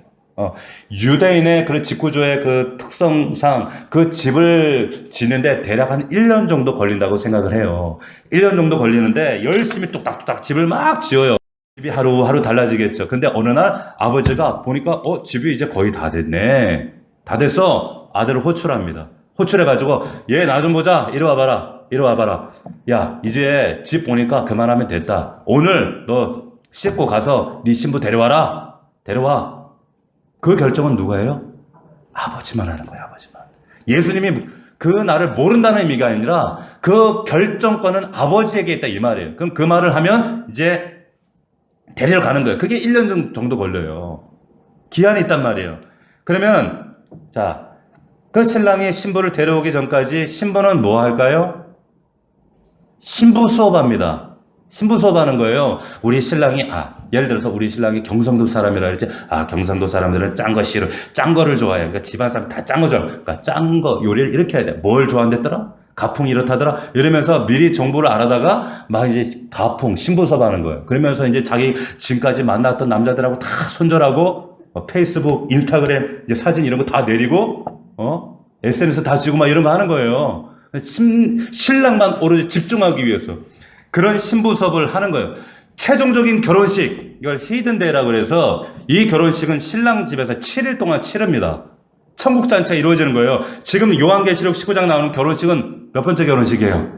[SPEAKER 1] 유대인의 그 직구조의 그 특성상 그 집을 짓는데 대략 한 1년 정도 걸린다고 생각을 해요. 1년 정도 걸리는데 열심히 뚝딱뚝딱 집을 막 지어요. 집이 하루하루 달라지겠죠. 근데 어느 날 아버지가 보니까 집이 이제 거의 다 됐네. 다 됐어. 아들을 호출합니다. 호출해가지고 얘 나 좀 보자. 이리 와봐라. 야, 이제 집 보니까 그만하면 됐다. 오늘 너 씻고 가서 네 신부 데려와라. 데려와. 그 결정은 누가 해요? 아버지만 하는 거예요. 아버지만. 예수님이 그 날을 모른다는 의미가 아니라 그 결정권은 아버지에게 있다 이 말이에요. 그럼 그 말을 하면 이제 데리러 가는 거예요. 그게 1년 정도 걸려요. 기한이 있단 말이에요. 그러면 자, 그 신랑이 신부를 데려오기 전까지 신부는 뭐 할까요? 신부 수업합니다. 신부 수업하는 거예요. 우리 신랑이 예를 들어서 우리 신랑이 경상도 사람이라 그랬지. 경상도 사람들은 짠 거 싫어. 짠 거를 좋아해요. 그러니까 집안 사람 다 짠 거 좋아해요. 그러니까 짠 거 요리를 이렇게 해야 돼. 뭘 좋아한댔더라? 가풍이 이렇다더라? 이러면서 미리 정보를 알아다가 막 이제 가풍, 신부 수업하는 거예요. 그러면서 이제 자기 지금까지 만났던 남자들하고 다 손절하고 페이스북, 인스타그램 이제 사진 이런 거 다 내리고 SNS 다 지고 막 이런 거 하는 거예요. 신랑만 오로지 집중하기 위해서 그런 신부 수업을 하는 거예요. 최종적인 결혼식, 이걸 히든데이라고 그래서 이 결혼식은 신랑 집에서 7일 동안 치릅니다. 천국잔치가 이루어지는 거예요. 지금 요한계시록 19장 나오는 결혼식은 몇 번째 결혼식이에요?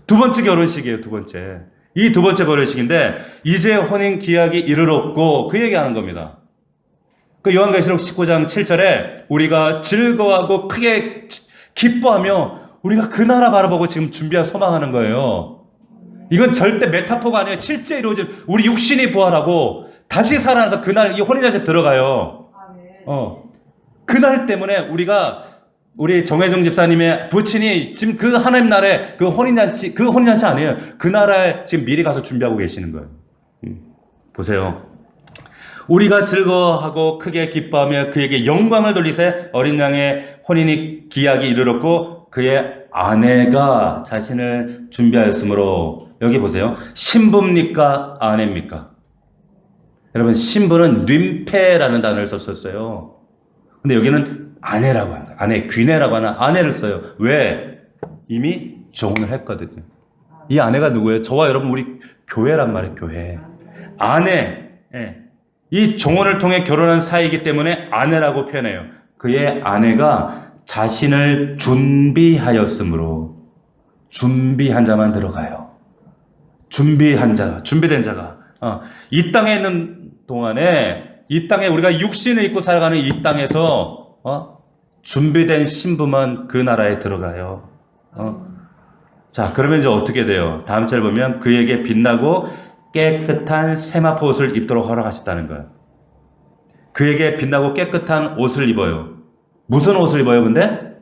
[SPEAKER 1] 2번째 결혼식이에요. 2번째. 이 2번째 결혼식인데 이제 혼인 기약이 이르렀고 그 얘기하는 겁니다. 그 요한계시록 19장 7절에 우리가 즐거워하고 크게 기뻐하며 우리가 그 나라 바라보고 지금 소망하는 거예요. 이건 절대 메타포가 아니라 실제 이루어진 우리 육신이 부활하고 다시 살아나서 그날 이 혼인잔치에 들어가요. 그날 때문에 우리 정혜정 집사님의 부친이 지금 그 하나님 나라에 그 혼인잔치 아니에요. 그 나라에 지금 미리 가서 준비하고 계시는 거예요. 보세요. 우리가 즐거워하고 크게 기뻐하며 그에게 영광을 돌리세 어린 양의 혼인이 기약이 이르렀고 그의 아내가 자신을 준비하였으므로 여기 보세요. 신부입니까? 아내입니까? 여러분 신부는 림페라는 단어를 썼었어요. 근데 여기는 아내라고 하는 거예요. 아내, 귀내라고 하는 아내를 써요. 왜? 이미 정혼을 했거든요. 이 아내가 누구예요? 저와 여러분 우리 교회란 말이에요. 교회. 아내. 이 정혼을 통해 결혼한 사이이기 때문에 아내라고 표현해요. 그의 아내가 자신을 준비하였으므로 준비한 자만 들어가요. 준비된 자가 이 땅에 있는 동안에 이 땅에 우리가 육신을 입고 살아가는 이 땅에서 준비된 신부만 그 나라에 들어가요. 자, 그러면 이제 어떻게 돼요? 다음 절 보면 그에게 빛나고 깨끗한 세마포 옷을 입도록 허락하셨다는 거예요. 그에게 빛나고 깨끗한 옷을 입어요. 무슨 옷을 입어요, 근데?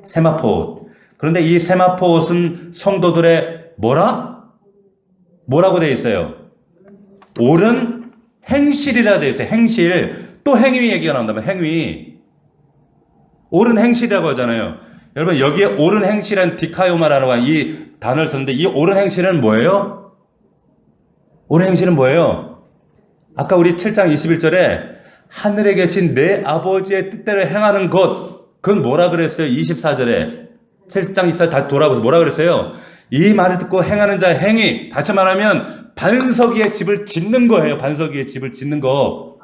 [SPEAKER 1] 세마포 옷. 그런데 이 세마포 옷은 성도들의 뭐라고 되어 있어요? 옳은 행실이라 되어 있어요. 행실. 또 행위 얘기가 나온다면 행위. 옳은 행실이라고 하잖아요. 여러분 여기에 옳은 행실은 디카요마라는 이 단어를 썼는데 이 옳은 행실은 뭐예요? 옳은 행실은 뭐예요? 아까 우리 7장 21절에 하늘에 계신 내 아버지의 뜻대로 행하는 것 그건 뭐라 그랬어요? 24절에 7장 24절 다 돌아보고 뭐라 그랬어요? 이 말을 듣고 행하는 자의 행위 다시 말하면 반석 위에 집을 짓는 거예요. 반석 위에 집을 짓는 거.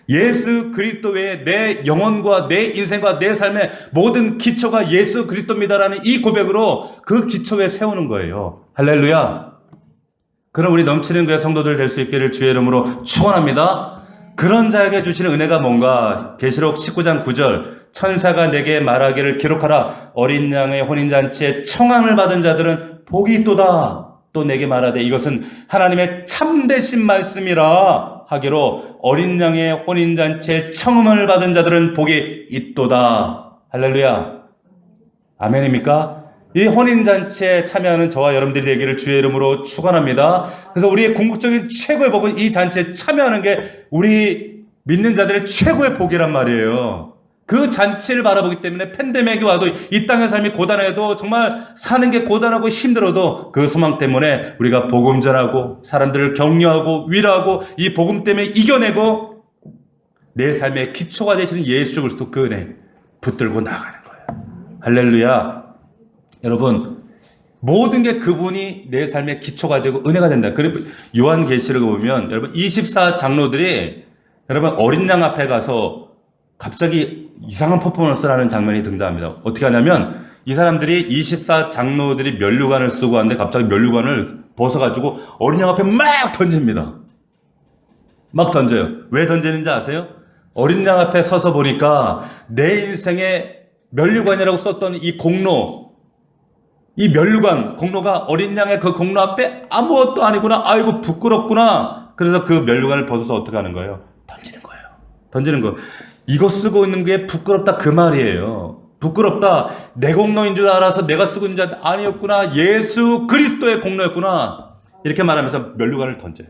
[SPEAKER 1] 예수 그리스도 외에 내 영혼과 내 인생과 내 삶의 모든 기초가 예수 그리스도입니다라는 이 고백으로 그 기초 위에 세우는 거예요. 할렐루야. 그럼 우리 넘치는 교회 성도들 될 수 있기를 주의 이름으로 축원합니다. 그런 자에게 주시는 은혜가 뭔가? 계시록 19장 9절 천사가 내게 말하기를 기록하라. 어린 양의 혼인잔치에 청함을 받은 자들은 복이 있도다. 또 내게 말하되 이것은 하나님의 참되신 말씀이라 하기로 어린 양의 혼인잔치에 청함을 받은 자들은 복이 있도다. 할렐루야. 아멘입니까? 이 혼인잔치에 참여하는 저와 여러분들이 되기를 주의 이름으로 축원합니다. 그래서 우리의 궁극적인 최고의 복은 이 잔치에 참여하는 게 우리 믿는 자들의 최고의 복이란 말이에요. 그 잔치를 바라보기 때문에 팬데믹이 와도 이 땅의 삶이 고단해도 정말 사는 게 고단하고 힘들어도 그 소망 때문에 우리가 복음 전하고 사람들을 격려하고 위로하고 이 복음 때문에 이겨내고 내 삶의 기초가 되시는 예수 그리스도 그 은혜 붙들고 나가는 거예요. 할렐루야. 여러분 모든 게 그분이 내 삶의 기초가 되고 은혜가 된다. 그리고 요한계시록을 보면 여러분 24장로들이 여러분 어린 양 앞에 가서 갑자기 이상한 퍼포먼스를 하는 장면이 등장합니다. 어떻게 하냐면 이 사람들이 24장로들이 면류관을 쓰고 하는데 갑자기 면류관을 벗어가지고 어린 양 앞에 막 던집니다. 막 던져요. 왜 던지는지 아세요? 어린 양 앞에 서서 보니까 내 인생의 면류관이라고 썼던 이 공로, 이 면류관, 공로가 어린 양의 그 공로 앞에 아무것도 아니구나. 아이고 부끄럽구나. 그래서 그 면류관을 벗어서 어떻게 하는 거예요? 던지는 거예요. 던지는 거. 이거 쓰고 있는 게 부끄럽다 그 말이에요. 부끄럽다. 내 공로인 줄 알아서 내가 쓰고 있는 줄 아니었구나. 예수 그리스도의 공로였구나. 이렇게 말하면서 면류관을 던져요.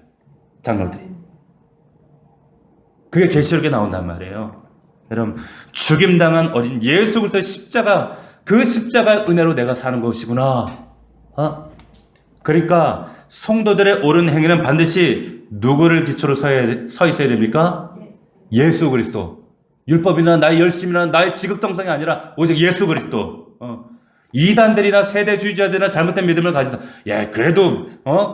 [SPEAKER 1] 장로들이. 그게 계시록에 나온단 말이에요. 여러분 죽임당한 어린 예수 그리스도의 십자가 그 십자가의 은혜로 내가 사는 것이구나. 그러니까 성도들의 옳은 행위는 반드시 누구를 기초로 서 있어야 됩니까? 예수 그리스도. 율법이나 나의 열심이나 나의 지극정성이 아니라 오직 예수 그리스도. 이단들이나 세대주의자들이나 잘못된 믿음을 가지다. 야, 그래도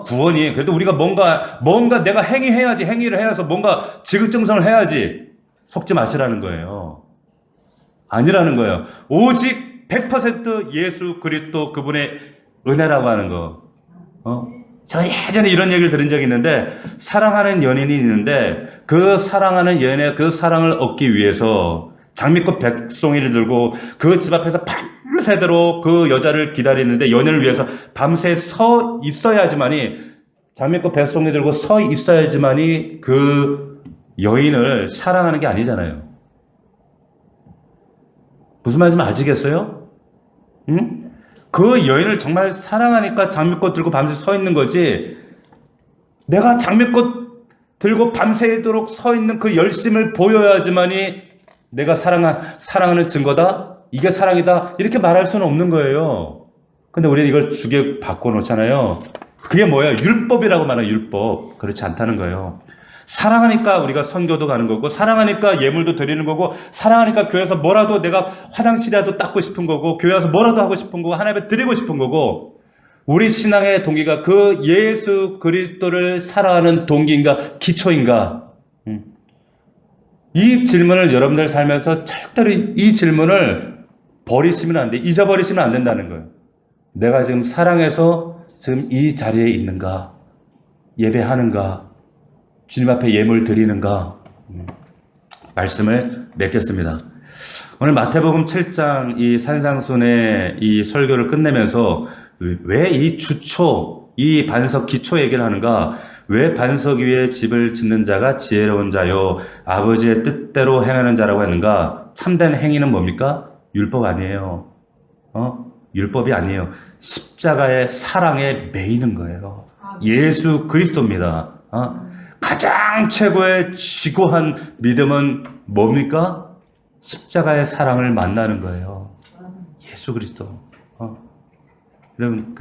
[SPEAKER 1] 구원이 그래도 우리가 뭔가 내가 행위를 해야서 뭔가 지극정성을 해야지. 속지 마시라는 거예요. 아니라는 거예요. 오직 100% 예수 그리스도 그분의 은혜라고 하는 거. 제가 예전에 이런 얘기를 들은 적이 있는데 사랑하는 연인이 있는데 그 사랑하는 연인의 그 사랑을 얻기 위해서 장미꽃 백송이를 들고 그 집 앞에서 밤새도록 그 여자를 기다리는데 연인을 위해서 밤새 서 있어야지만이 장미꽃 뱃속에 들고 서 있어야지만이 그 여인을 사랑하는 게 아니잖아요. 무슨 말인지 아시겠어요? 응? 그 여인을 정말 사랑하니까 장미꽃 들고 밤새 서 있는 거지. 내가 장미꽃 들고 밤새도록 서 있는 그 열심을 보여야지만이 내가 사랑하는 증거다? 이게 사랑이다? 이렇게 말할 수는 없는 거예요. 근데 우리는 이걸 주게 바꿔놓잖아요. 그게 뭐예요? 율법이라고 말하는 율법. 그렇지 않다는 거예요. 사랑하니까 우리가 선교도 가는 거고, 사랑하니까 예물도 드리는 거고, 사랑하니까 교회에서 뭐라도 내가 화장실이라도 닦고 싶은 거고, 교회 와서 뭐라도 하고 싶은 거고, 하나님께 드리고 싶은 거고, 우리 신앙의 동기가 그 예수 그리스도를 사랑하는 동기인가, 기초인가? 이 질문을 여러분들 살면서 절대로 이 질문을 버리시면 안 돼. 잊어버리시면 안 된다는 거예요. 내가 지금 사랑해서 지금 이 자리에 있는가? 예배하는가? 주님 앞에 예물 드리는가? 말씀을 맺겠습니다. 오늘 마태복음 7장 이 산상순의 이 설교를 끝내면서 왜 이 주초, 이 반석 기초 얘기를 하는가? 왜 반석 위에 집을 짓는 자가 지혜로운 자요 아버지의 뜻대로 행하는 자라고 했는가? 참된 행위는 뭡니까? 율법 아니에요. 율법이 아니에요. 십자가의 사랑에 매이는 거예요. 예수 그리스도입니다. 가장 최고의 지고한 믿음은 뭡니까? 십자가의 사랑을 만나는 거예요. 예수 그리스도. 여러분,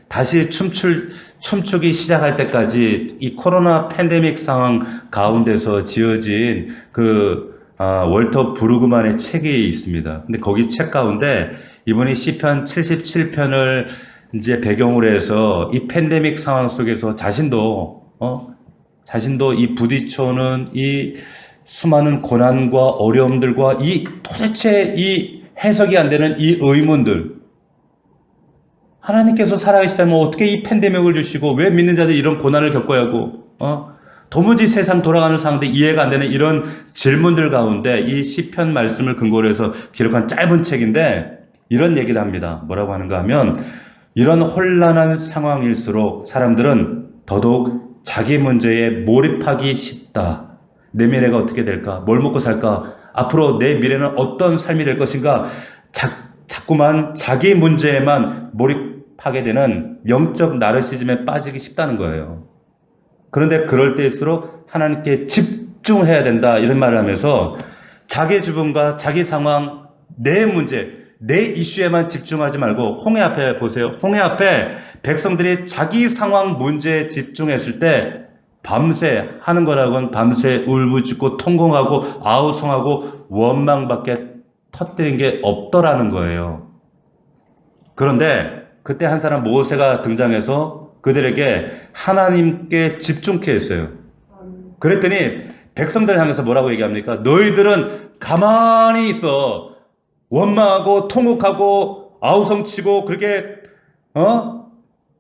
[SPEAKER 1] 다시 춤추기 시작할 때까지 이 코로나 팬데믹 상황 가운데서 지어진 월터 브루그만의 책이 있습니다. 근데 거기 책 가운데 이분이 시편 77편을 이제 배경으로 해서 이 팬데믹 상황 속에서 자신도 이 부딪혀오는 이 수많은 고난과 어려움들과 도대체 이 해석이 안 되는 이 의문들, 하나님께서 살아계시다면 어떻게 이 팬데믹을 주시고 왜 믿는 자들이 이런 고난을 겪어야 하고 도무지 세상 돌아가는 상황인데 이해가 안 되는 이런 질문들 가운데 이 시편 말씀을 근거로 해서 기록한 짧은 책인데 이런 얘기를 합니다. 뭐라고 하는가 하면 이런 혼란한 상황일수록 사람들은 더더욱 자기 문제에 몰입하기 쉽다. 내 미래가 어떻게 될까? 뭘 먹고 살까? 앞으로 내 미래는 어떤 삶이 될 것인가? 자꾸만 자기 문제에만 몰입하게 되는 영적 나르시즘에 빠지기 쉽다는 거예요. 그런데 그럴 때일수록 하나님께 집중해야 된다 이런 말을 하면서 자기 주변과 자기 상황, 내 문제, 내 이슈에만 집중하지 말고 홍해 앞에 보세요. 홍해 앞에 백성들이 자기 상황 문제에 집중했을 때 밤새 하는 거라고는 밤새 울부짖고 통곡하고 아우성하고 원망밖에 터뜨린 게 없더라는 거예요. 그런데 그때 한 사람 모세가 등장해서 그들에게 하나님께 집중케 했어요. 그랬더니 백성들 향해서 뭐라고 얘기합니까? 너희들은 가만히 있어. 원망하고 통곡하고 아우성치고 그렇게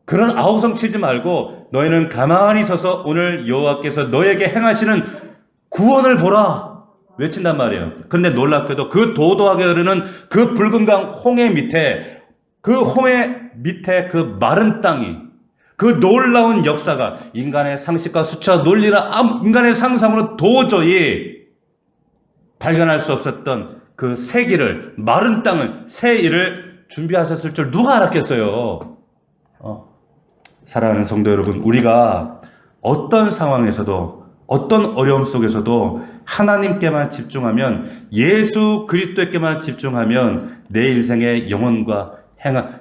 [SPEAKER 1] 그런 아우성치지 말고 너희는 가만히 서서 오늘 여호와께서 너에게 행하시는 구원을 보라 외친단 말이에요. 그런데 놀랍게도 그 도도하게 흐르는 그 붉은 강 홍해 밑에 그 마른 땅이 그 놀라운 역사가 인간의 상식과 수치와 논리라 인간의 상상으로 도저히 발견할 수 없었던 그 새 길을, 마른 땅을, 새 일을 준비하셨을 줄 누가 알았겠어요? 사랑하는 성도 여러분, 우리가 어떤 상황에서도 어떤 어려움 속에서도 하나님께만 집중하면, 예수 그리스도에게만 집중하면 내 인생의 영혼과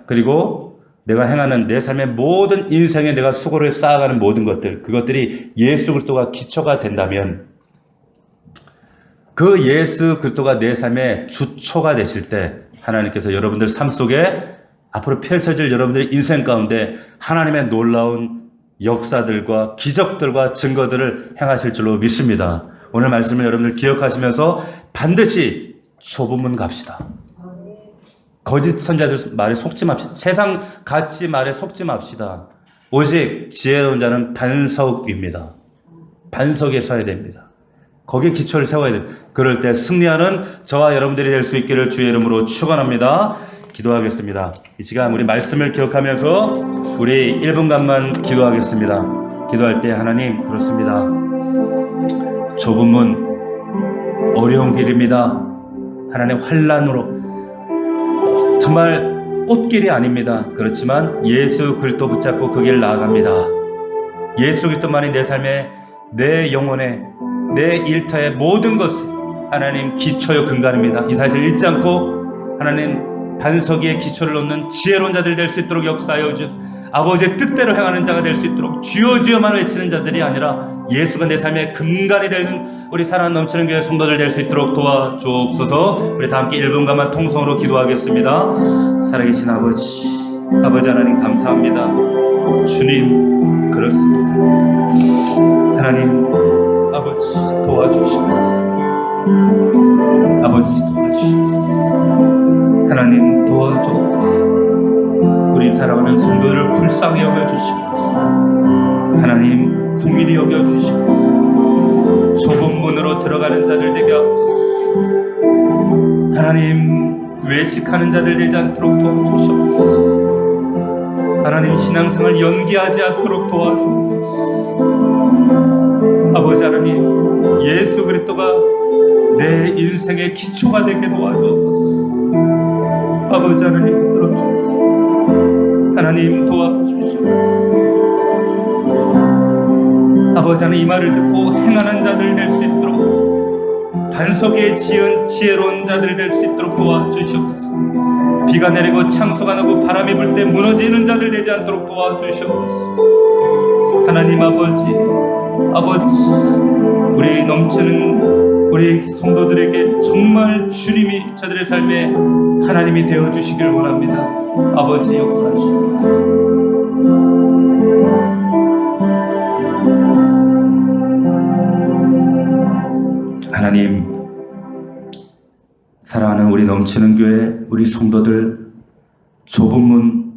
[SPEAKER 1] 그리고 내가 행하는 내 삶의 모든 인생에 내가 수고를 쌓아가는 모든 것들, 그것들이 예수 그리스도가 기초가 된다면 그 예수 그리스도가 내 삶의 주초가 되실 때 하나님께서 여러분들 삶 속에 앞으로 펼쳐질 여러분들의 인생 가운데 하나님의 놀라운 역사들과 기적들과 증거들을 행하실 줄로 믿습니다. 오늘 말씀을 여러분들 기억하시면서 반드시 좁은 갑시다. 거짓 선자들 말에 속지 맙시다. 세상 가치 말에 속지 맙시다. 오직 지혜로운 자는 반석 위입니다. 반석에 서야 됩니다. 거기에 기초를 세워야 됩니다. 그럴 때 승리하는 저와 여러분들이 될 수 있기를 주의 이름으로 축원합니다. 기도하겠습니다. 이 시간 우리 말씀을 기억하면서 우리 1분간만 기도하겠습니다. 기도할 때 하나님 그렇습니다. 좁은 문, 어려운 길입니다. 하나님 환난으로 정말 꽃길이 아닙니다. 그렇지만 예수 그리스도 붙잡고 그 길 나아갑니다. 예수 그리스도만이 내 삶에, 내 영혼에, 내 일터의 모든 것에 하나님 기초요 근간입니다. 이 사실을 잊지 않고 하나님 반석 위에 기초를 놓는 지혜로운 자들 될 수 있도록 역사하여 주옵소서. 아버지의 뜻대로 행하는 자가 될 수 있도록 주여 주여만 외치는 자들이 아니라 예수가 내 삶의 근간이 되는 우리 사랑 넘치는 교회 성도들 될 수 있도록 도와주옵소서. 우리 다 함께 1분간만 통성으로 기도하겠습니다. 살아계신 아버지, 아버지 하나님 감사합니다. 주님 그렇습니다. 하나님 아버지 도와주시옵소서. 아버지 도와주시옵소서. 하나님 도와주옵소서. 우리 사랑하는 성도들을 불쌍히 여겨주시옵소서. 하나님 긍휼히 여겨주시옵소서. 좁은 문으로 들어가는 자들 되게 하옵소서. 하나님 외식하는 자들 되지 않도록 도와주시옵소서. 하나님 신앙생활 연기하지 않도록 도와주옵소서. 아버지 하나님 예수 그리스도가 내 인생의 기초가 되게 도와주옵소서. 아버지 하나님 붙들어 주옵소서. 하나님 도와주시옵소서. 아버지 하나님 이 말을 듣고 행하는 자들 될 수 있도록 반석에 지은 지혜로운 자들 될 수 있도록 도와주시옵소서. 비가 내리고 창수가 나고 바람이 불 때 무너지는 자들 되지 않도록 도와주시옵소서. 하나님 아버지 우리 넘치는 우리 성도들에게 정말 주님이 저들의 삶에 하나님이 되어주시길 원합니다. 아버지 역사하시옵소서. 하나님 사랑하는 우리 넘치는 교회 우리 성도들 좁은 문,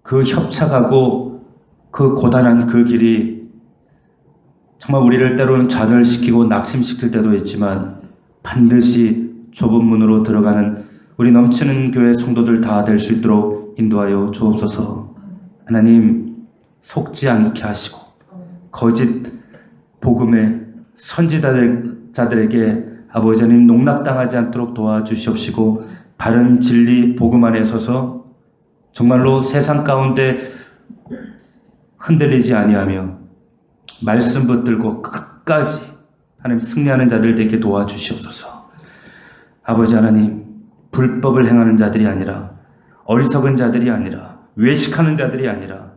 [SPEAKER 1] 그 협착하고 그 고단한 그 길이 정말 우리를 때로는 좌절시키고 낙심시킬 때도 있지만 반드시 좁은 문으로 들어가는 우리 넘치는 교회 성도들 다 될 수 있도록 인도하여 주옵소서. 하나님 속지 않게 하시고 거짓 복음의 선지자들에게 아버지 하나님 농락당하지 않도록 도와주시옵시고 바른 진리 복음 안에 서서 정말로 세상 가운데 흔들리지 아니하며 말씀 붙들고 끝까지 하나님 승리하는 자들 되게 도와주시옵소서. 아버지 하나님 불법을 행하는 자들이 아니라 어리석은 자들이 아니라 외식하는 자들이 아니라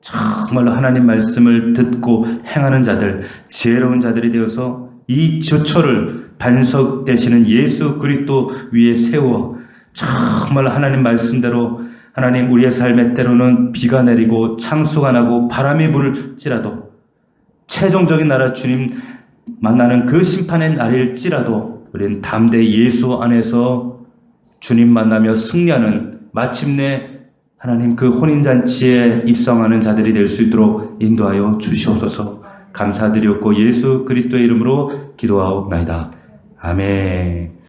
[SPEAKER 1] 정말로 하나님 말씀을 듣고 행하는 자들, 지혜로운 자들이 되어서 이 조처를 반석 되시는 예수 그리스도 위에 세워 정말 하나님 말씀대로 하나님 우리의 삶에 때로는 비가 내리고 창수가 나고 바람이 불지라도 최종적인 나라 주님 만나는 그 심판의 날일지라도 우리는 담대히 예수 안에서 주님 만나며 승리하는 마침내 하나님 그 혼인잔치에 입성하는 자들이 될 수 있도록 인도하여 주시옵소서. 감사드렸고 예수 그리스도의 이름으로 기도하옵나이다. 아멘.